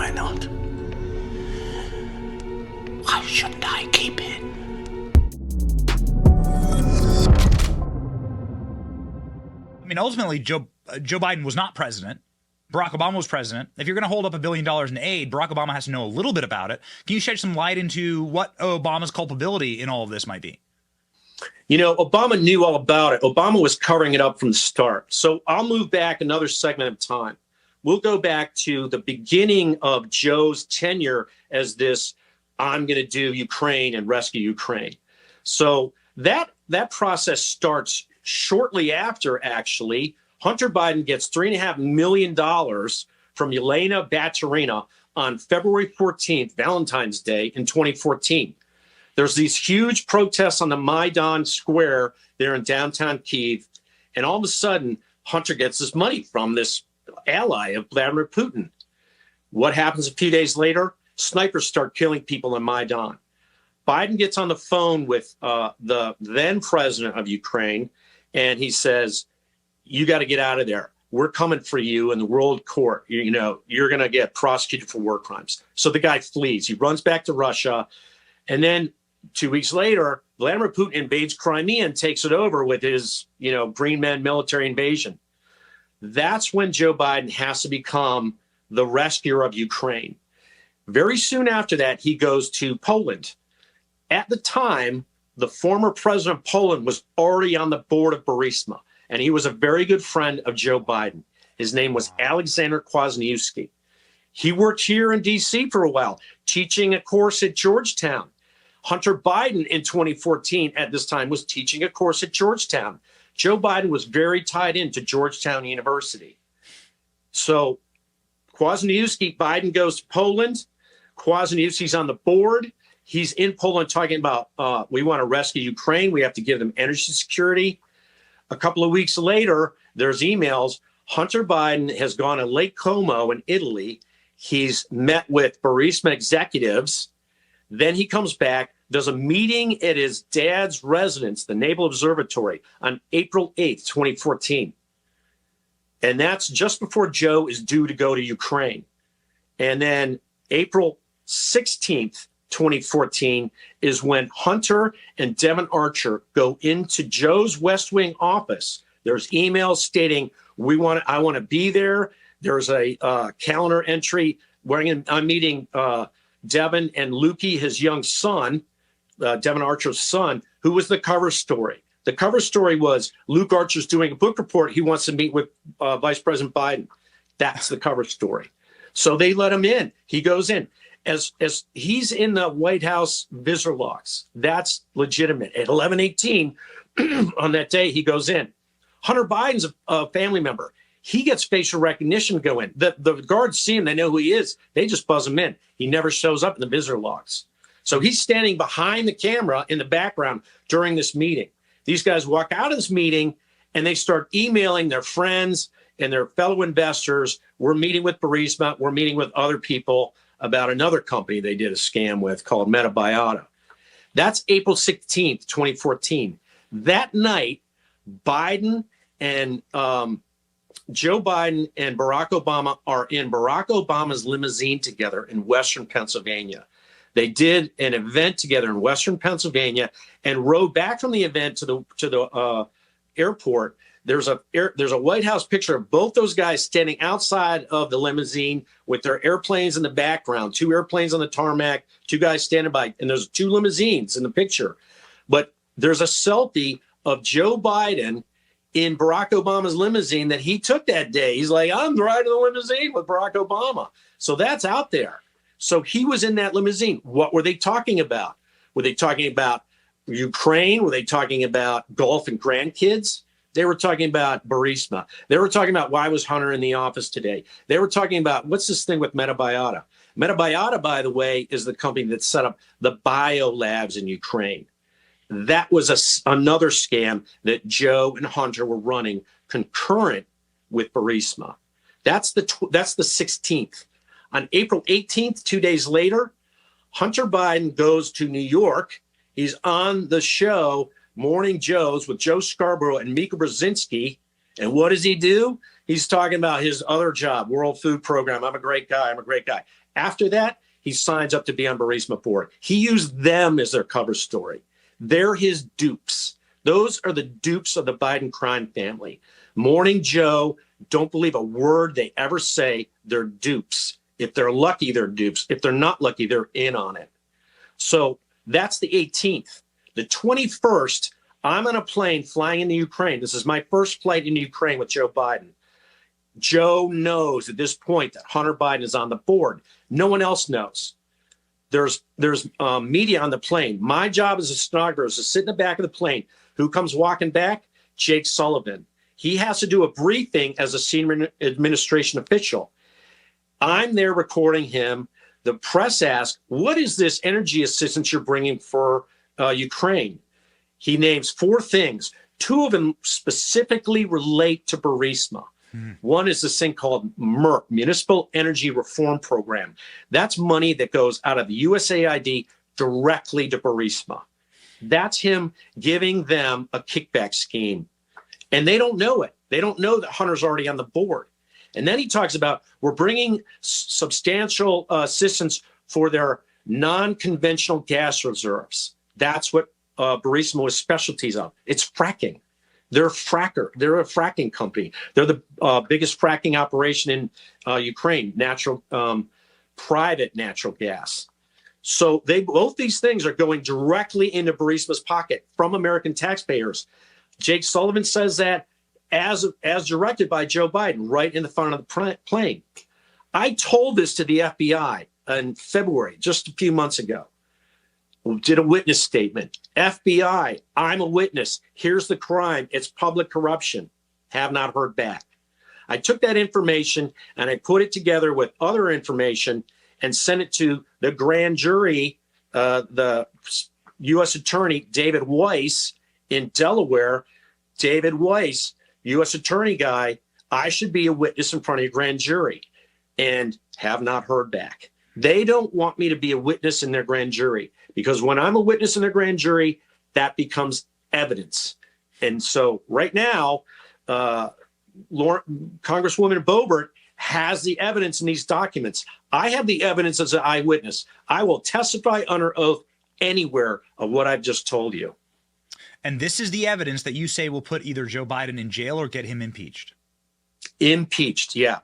I not? Why shouldn't I keep it? I mean, ultimately, Joe Biden was not president. Barack Obama was president. If you're going to hold up $1 billion in aid, Barack Obama has to know a little bit about it. Can you shed some light into what Obama's culpability in all of this might be? You know, Obama knew all about it. Obama was covering it up from the start. So I'll move back another segment of time. We'll go back to the beginning of Joe's tenure as this, I'm going to do Ukraine and rescue Ukraine. So that process starts shortly after, actually. Hunter Biden gets $3.5 million from Elena Baturina on February 14th, Valentine's Day in 2014. There's these huge protests on the Maidan Square there in downtown Kyiv. And all of a sudden, Hunter gets this money from this ally of Vladimir Putin. What happens a few days later? Snipers start killing people in Maidan. Biden gets on the phone with the then president of Ukraine, and he says, you got to get out of there. We're coming for you in the world court. You know, you're going to get prosecuted for war crimes. So the guy flees. He runs back to Russia. And then 2 weeks later, Vladimir Putin invades Crimea and takes it over with his, Green Men military invasion. That's when Joe Biden has to become the rescuer of Ukraine. Very soon after that, he goes to Poland. At the time, the former president of Poland was already on the board of Burisma. And he was a very good friend of Joe Biden. His name was Alexander Kwasniewski. He worked here in D.C. for a while, teaching a course at Georgetown. Hunter Biden in 2014 at this time was teaching a course at Georgetown. Joe Biden was very tied into Georgetown University. So Kwasniewski, Biden goes to Poland. Kwasniewski's on the board. He's in Poland talking about, we want to rescue Ukraine. We have to give them energy security. A couple of weeks later, there's emails. Hunter Biden has gone to Lake Como in Italy. He's met with Burisma executives. Then he comes back, does a meeting at his dad's residence, the Naval Observatory, on April 8th, 2014. And that's just before Joe is due to go to Ukraine. And then April 16th, 2014 is when Hunter and Devon Archer go into Joe's West Wing office. There's emails stating, I want to be there. There's a calendar entry where I'm meeting Devon and Lukey, his young son, Devon Archer's son, who was the cover story. The cover story was Luke Archer's doing a book report. He wants to meet with Vice President Biden. That's the cover story. So they let him in. He goes in. As he's in the White House visitor logs, that's legitimate. At 11:18 on that day, he goes in. Hunter Biden's a family member. He gets facial recognition to go in. The guards see him. They know who he is. They just buzz him in. He never shows up in the visitor logs. So he's standing behind the camera in the background during this meeting. These guys walk out of this meeting, and they start emailing their friends and their fellow investors. We're meeting with Burisma. We're meeting with other people about another company they did a scam with called Metabiota. That's April 16th, 2014. That night, Biden and Joe Biden and Barack Obama are in Barack Obama's limousine together in Western Pennsylvania. They did an event together in Western Pennsylvania and rode back from the event to the airport. There's a White House picture of both those guys standing outside of the limousine with their airplanes in the background, 2 airplanes on the tarmac, 2 guys standing by, and there's 2 limousines in the picture. But there's a selfie of Joe Biden in Barack Obama's limousine that he took that day. He's like, I'm riding the limousine with Barack Obama. So that's out there. So he was in that limousine. What were they talking about? Were they talking about Ukraine? Were they talking about golf and grandkids? They were talking about Burisma. They were talking about why was Hunter in the office today. They were talking about what's this thing with Metabiota. Metabiota, by the way, is the company that set up the bio labs in Ukraine. That was another scam that Joe and Hunter were running concurrent with Burisma. That's the 16th. On April 18th, 2 days later, Hunter Biden goes to New York. He's on the show Morning Joe's with Joe Scarborough and Mika Brzezinski. And what does he do? He's talking about his other job, World Food Program. I'm a great guy. I'm a great guy. After that, he signs up to be on Burisma board. He used them as their cover story. They're his dupes. Those are the dupes of the Biden crime family. Morning Joe, don't believe a word they ever say. They're dupes. If they're lucky, they're dupes. If they're not lucky, they're in on it. So that's the 18th. The 21st, I'm on a plane flying into Ukraine. This is my first flight into Ukraine with Joe Biden. Joe knows at this point that Hunter Biden is on the board. No one else knows. There's media on the plane. My job as a stenographer is to sit in the back of the plane. Who comes walking back? Jake Sullivan. He has to do a briefing as a senior administration official. I'm there recording him. The press asks, what is this energy assistance you're bringing for Ukraine? He names 4 things. 2 of them specifically relate to Burisma. One is this thing called MERP, Municipal Energy Reform Program. That's money that goes out of the USAID directly to Burisma. That's him giving them a kickback scheme. And they don't know it. They don't know that Hunter's already on the board. And then he talks about we're bringing substantial assistance for their non-conventional gas reserves. That's what Burisma was specialties on. It's fracking. They're a fracker. They're a fracking company. They're the biggest fracking operation in Ukraine, private natural gas. So both these things are going directly into Burisma's pocket from American taxpayers. Jake Sullivan says that as directed by Joe Biden, right in the front of the plane. I told this to the FBI in February, just a few months ago. Did a witness statement. FBI, I'm a witness. Here's the crime. It's public corruption. Have not heard back. I took that information and I put it together with other information and sent it to the grand jury, the U.S. Attorney David Weiss in Delaware. David Weiss, U.S. Attorney guy, I should be a witness in front of a grand jury, and have not heard back. They don't want me to be a witness in their grand jury, because when I'm a witness in their grand jury, that becomes evidence. And so right now, Congresswoman Boebert has the evidence in these documents. I have the evidence as an eyewitness. I will testify under oath anywhere of what I've just told you. And this is the evidence that you say will put either Joe Biden in jail or get him impeached. Impeached, yeah.